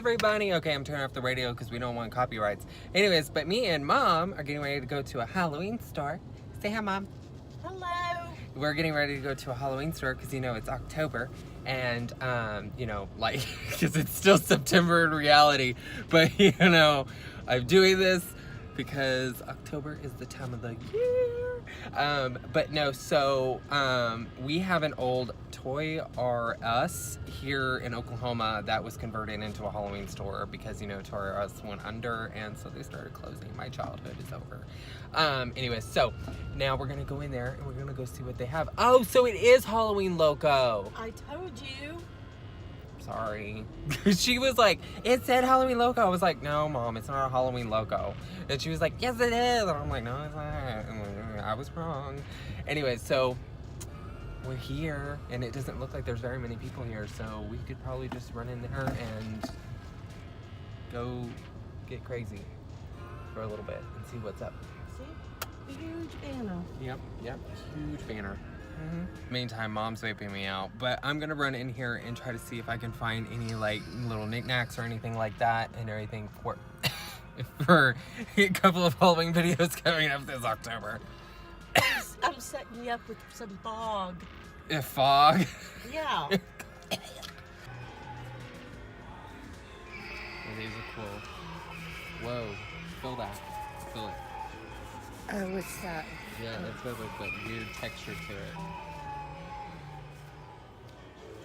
everybody. Okay, I'm turning off the radio because we don't want copyrights. Anyways, but me and Mom are getting ready to go to a Halloween store. Say hi, Mom. Hello. We're getting ready to go to a Halloween store because, you know, it's October. And, you know, like, because it's still September in reality. But, you know, I'm doing this because October is the time of the year. But no, so we have an old Toy R Us here in Oklahoma that was converted into a Halloween store because, you know, Toy R Us went under and so they started closing. My childhood is over. Anyways, so now we're gonna go in there and we're gonna go see what they have. Oh, so it is Halloween Loco. I told you. Sorry. She was like, it said Halloween Loco. I was like, no, Mom, it's not a Halloween Loco. And she was like, yes, it is. And I'm like, no, it's not. And I was wrong. Anyway, so we're here, and it doesn't look like there's very many people here, so we could probably just run in there and go get crazy for a little bit and see what's up. See? Huge banner. Yep, huge banner. Meantime, Mom's vaping me out, but I'm gonna run in here and try to see if I can find any like little knickknacks or anything like that and everything for a couple of Halloween videos coming up this October. I'm setting you up with some fog. Fog? Yeah. Well, these are cool. Whoa, feel that. Feel it. Oh, what's that? Yeah, it's got like that weird texture to it.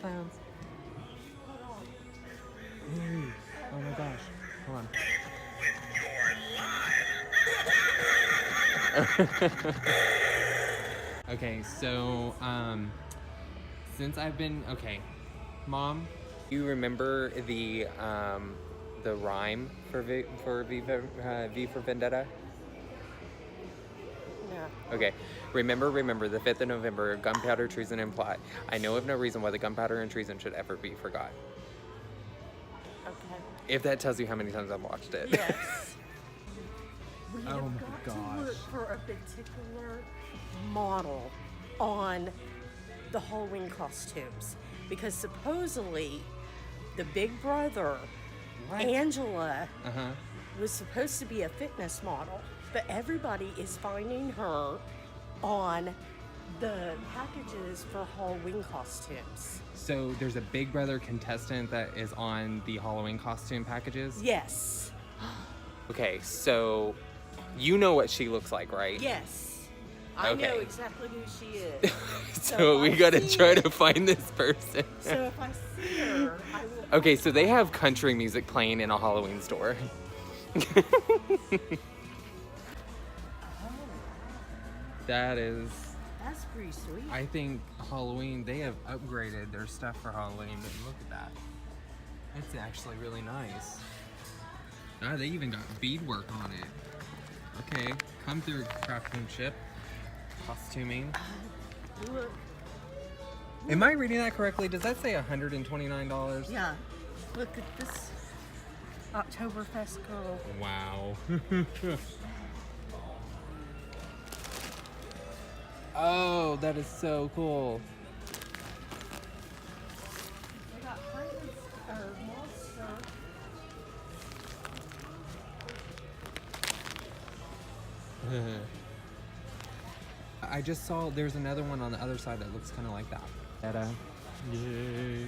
Clowns. Ooh, oh my gosh. Hold on. Okay, so, since I've been, okay, Mom, you remember the rhyme for V for Vendetta? Okay, remember, the 5th of November, gunpowder, treason, and plot. I know of no reason why the gunpowder and treason should ever be forgot. Okay. If that tells you how many times I've watched it. Yes. We Oh have my got gosh. to look for a particular model on the Halloween costumes because supposedly the big brother, What? Angela, Uh-huh. was supposed to be a fitness model, but everybody is finding her on the packages for Halloween costumes. So there's a Big Brother contestant that is on the Halloween costume packages? Yes. Okay, so you know what she looks like, right? Yes. I Okay. know exactly who she is. So we gotta try to find this person. So if I see her, I will. Okay, so they have country music playing in a Halloween store. That's pretty sweet. I think Halloween, they have upgraded their stuff for Halloween, but look at that. It's actually really nice. Ah, they even got beadwork on it. Okay, come through craftsmanship, costuming. Look. Am I reading that correctly? Does that say $129? Yeah. Look at this Oktoberfest girl. Wow. Oh, that is so cool. They got monster. I just saw there's another one on the other side that looks kind of like that. Yay.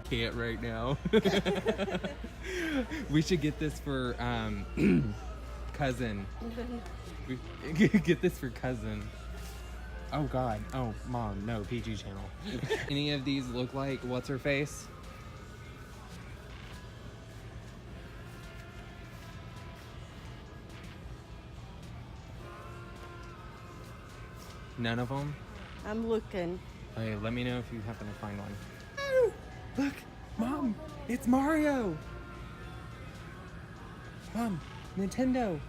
Can't right now. We should get this for cousin. Get this for cousin. Oh God. Oh, Mom. No, PG channel. Any of these look like what's her face? None of them? I'm looking. Okay, let me know if you happen to find one. Oh, look, Mom, it's Mario. Mom, Nintendo.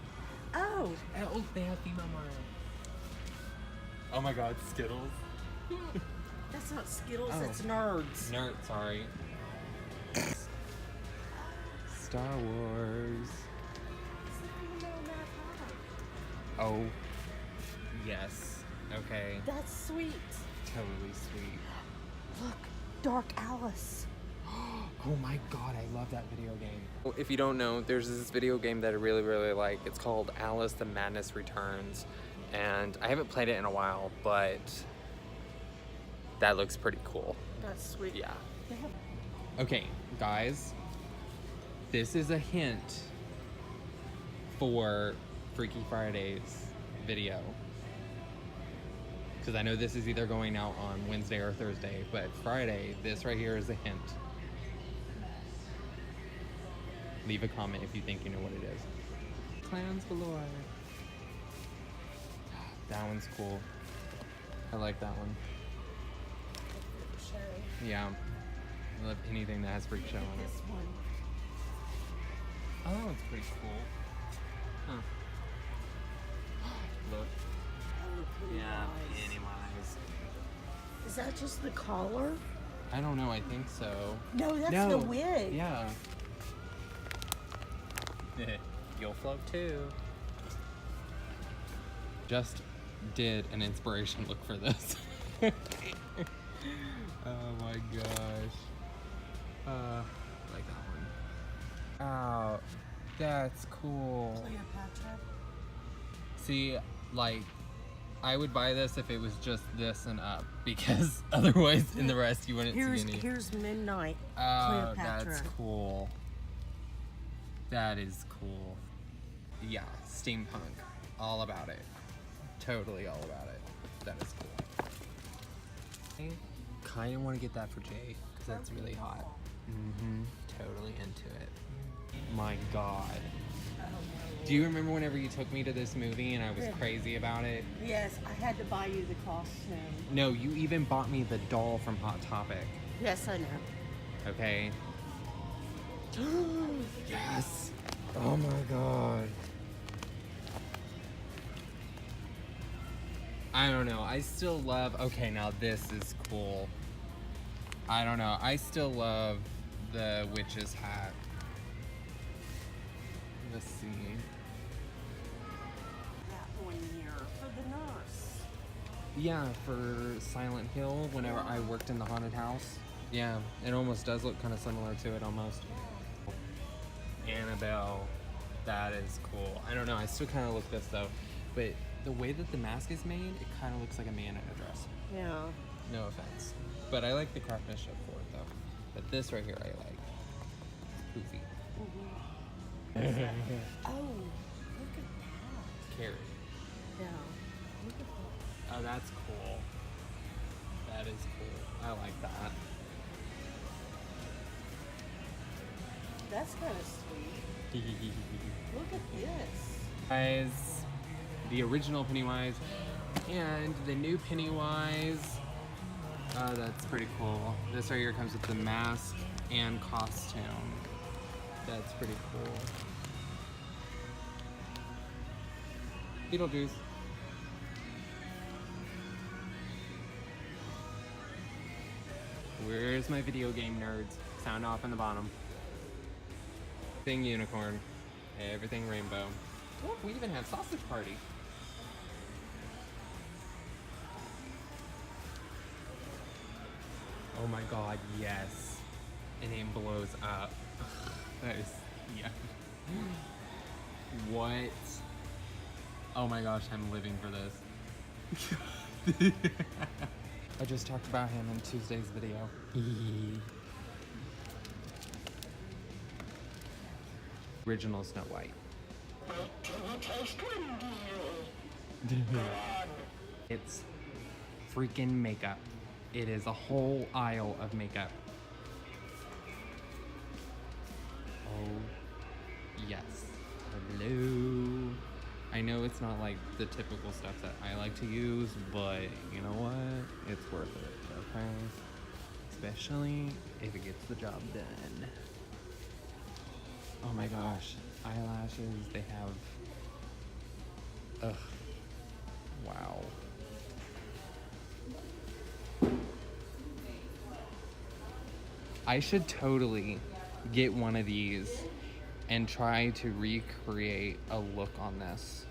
Oh. Oh, they have female Mario. Oh my God, Skittles. That's not Skittles, Oh. it's Nerds. Nerd, sorry. Star Wars. Oh, yes. Okay. That's sweet. Totally sweet. Look, Dark Alice. Oh my god, I love that video game. If you don't know, there's this video game that I really, really like. It's called Alice the Madness Returns. And I haven't played it in a while, but that looks pretty cool. That's sweet. Yeah. Okay, guys. This is a hint for Freaky Friday's video. Because I know this is either going out on Wednesday or Thursday, but Friday, this right here is a hint. Leave a comment if you think you know what it is. Clowns galore. That one's cool. I like that one. Yeah. I love anything that has freak show on it. This one. Oh, that one's pretty cool. Huh. Look. Oh, Yeah, Pennywise. Pennywise. Is that just the collar? I don't know, I think so. No, that's the wig. Yeah. You'll float too. Just did an inspiration look for this. Oh my gosh. Like that one. Oh, that's cool. Cleopatra. See, like, I would buy this if it was just this and up, because otherwise in the rest you wouldn't see any. Here's Midnight. Oh, Cleopatra. that's cool. That is cool. Yeah, steampunk. All about it. Totally all about it. That is cool. I kind of want to get that for Jay, because that's really hot. Mm-hmm. Totally into it. My God. Do you remember whenever you took me to this movie and I was crazy about it? Yes, I had to buy you the costume. No, you even bought me the doll from Hot Topic. Yes, I know. Okay. Yes. Oh my God. I don't know. I still love. Okay, now this is cool. I don't know. I still love the witch's hat. Let's see. That one here for the nurse. Yeah, for Silent Hill, whenever I worked in the haunted house. Yeah, it almost does look kind of similar to it, almost. Annabelle, that is cool. I don't know, I still kind of look this though, but the way that the mask is made, it kind of looks like a man in a dress. Yeah. No offense. But I like the craftsmanship for it though. But this right here I like. Poofy. Oh, look at that. Carrie. Yeah. Look at that. Oh, that's cool. That is cool. I like that. That's kind of sweet. Look at this. Guys, the original Pennywise and the new Pennywise. Oh, that's pretty cool. This right here comes with the mask and costume. That's pretty cool. Beetlejuice. Where's my video game nerds? Sound off in the bottom. Thing unicorn. Everything rainbow. Look, we even have sausage party. Oh my God, yes. And it blows up. That is, yeah. What? Oh my gosh, I'm living for this. I just talked about him in Tuesday's video. Original Snow White. It's freaking makeup. It is a whole aisle of makeup. Oh, yes. Hello. I know it's not like the typical stuff that I like to use, but you know what? It's worth it, okay? Especially if it gets the job done. Oh my gosh. Eyelashes, they have... Ugh. Wow. I should totally get one of these and try to recreate a look on this.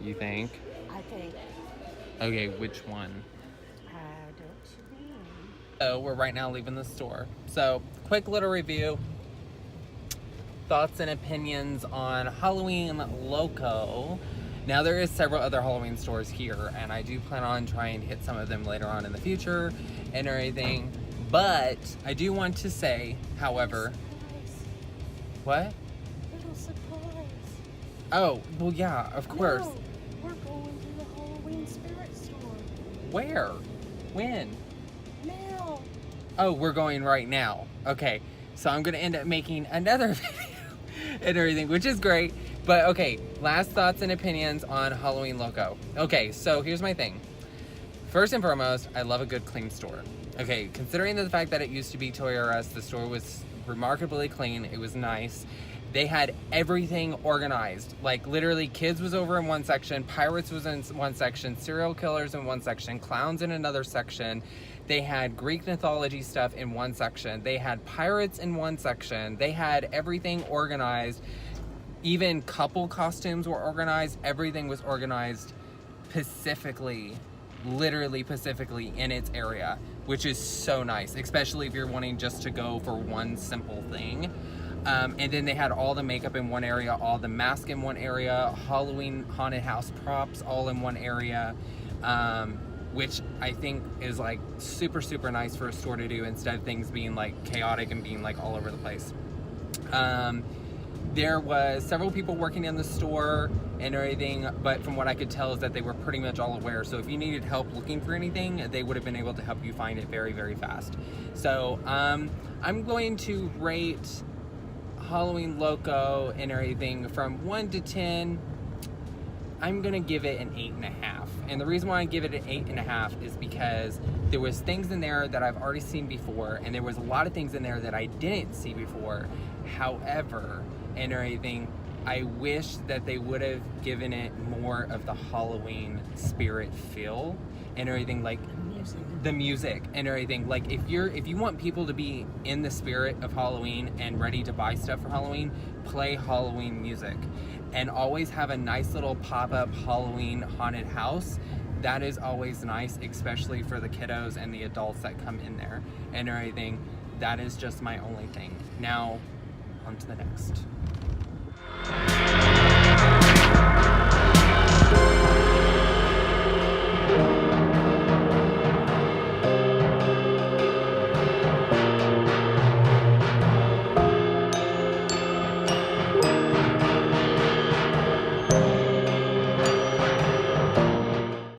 You think? I think. Okay, which one? Don't you mean? So we're right now leaving the store. So quick little review. Thoughts and opinions on Halloween Loco. Now there is several other Halloween stores here, and I do plan on trying to hit some of them later on in the future and everything. But I do want to say, however, what? Little surprise. Oh, well, yeah, of course. No, we're going to the Halloween spirit store. Where? When? Now. Oh, we're going right now. Okay, so I'm gonna end up making another video and everything, which is great. But okay, last thoughts and opinions on Halloween Loco. Okay, so here's my thing. First and foremost, I love a good clean store. Okay, considering the fact that it used to be Toys R Us, the store was remarkably clean. It was nice. They had everything organized. Like literally, kids was over in one section, pirates was in one section, serial killers in one section, clowns in another section. They had Greek mythology stuff in one section. They had pirates in one section. They had everything organized. Even couple costumes were organized. Everything was organized specifically, literally specifically in its area, which is so nice, especially if you're wanting just to go for one simple thing. And then they had all the makeup in one area, all the mask in one area, Halloween haunted house props all in one area, which I think is like super, super nice for a store to do instead of things being like chaotic and being like all over the place. There was several people working in the store and everything, but from what I could tell is that they were pretty much all aware. So if you needed help looking for anything, they would have been able to help you find it very, very fast. So I'm going to rate Halloween Loco and everything from 1 to 10. I'm gonna give it an 8.5. And the reason why I give it an 8.5 is because there was things in there that I've already seen before, and there was a lot of things in there that I didn't see before. However, and everything, I wish that they would have given it more of the Halloween spirit feel and everything, like the music and everything. Like if you want people to be in the spirit of Halloween and ready to buy stuff for Halloween, play Halloween music and always have a nice little pop-up Halloween haunted house. That is always nice, especially for the kiddos and the adults that come in there and everything. That is just my only thing. Now, on to the next.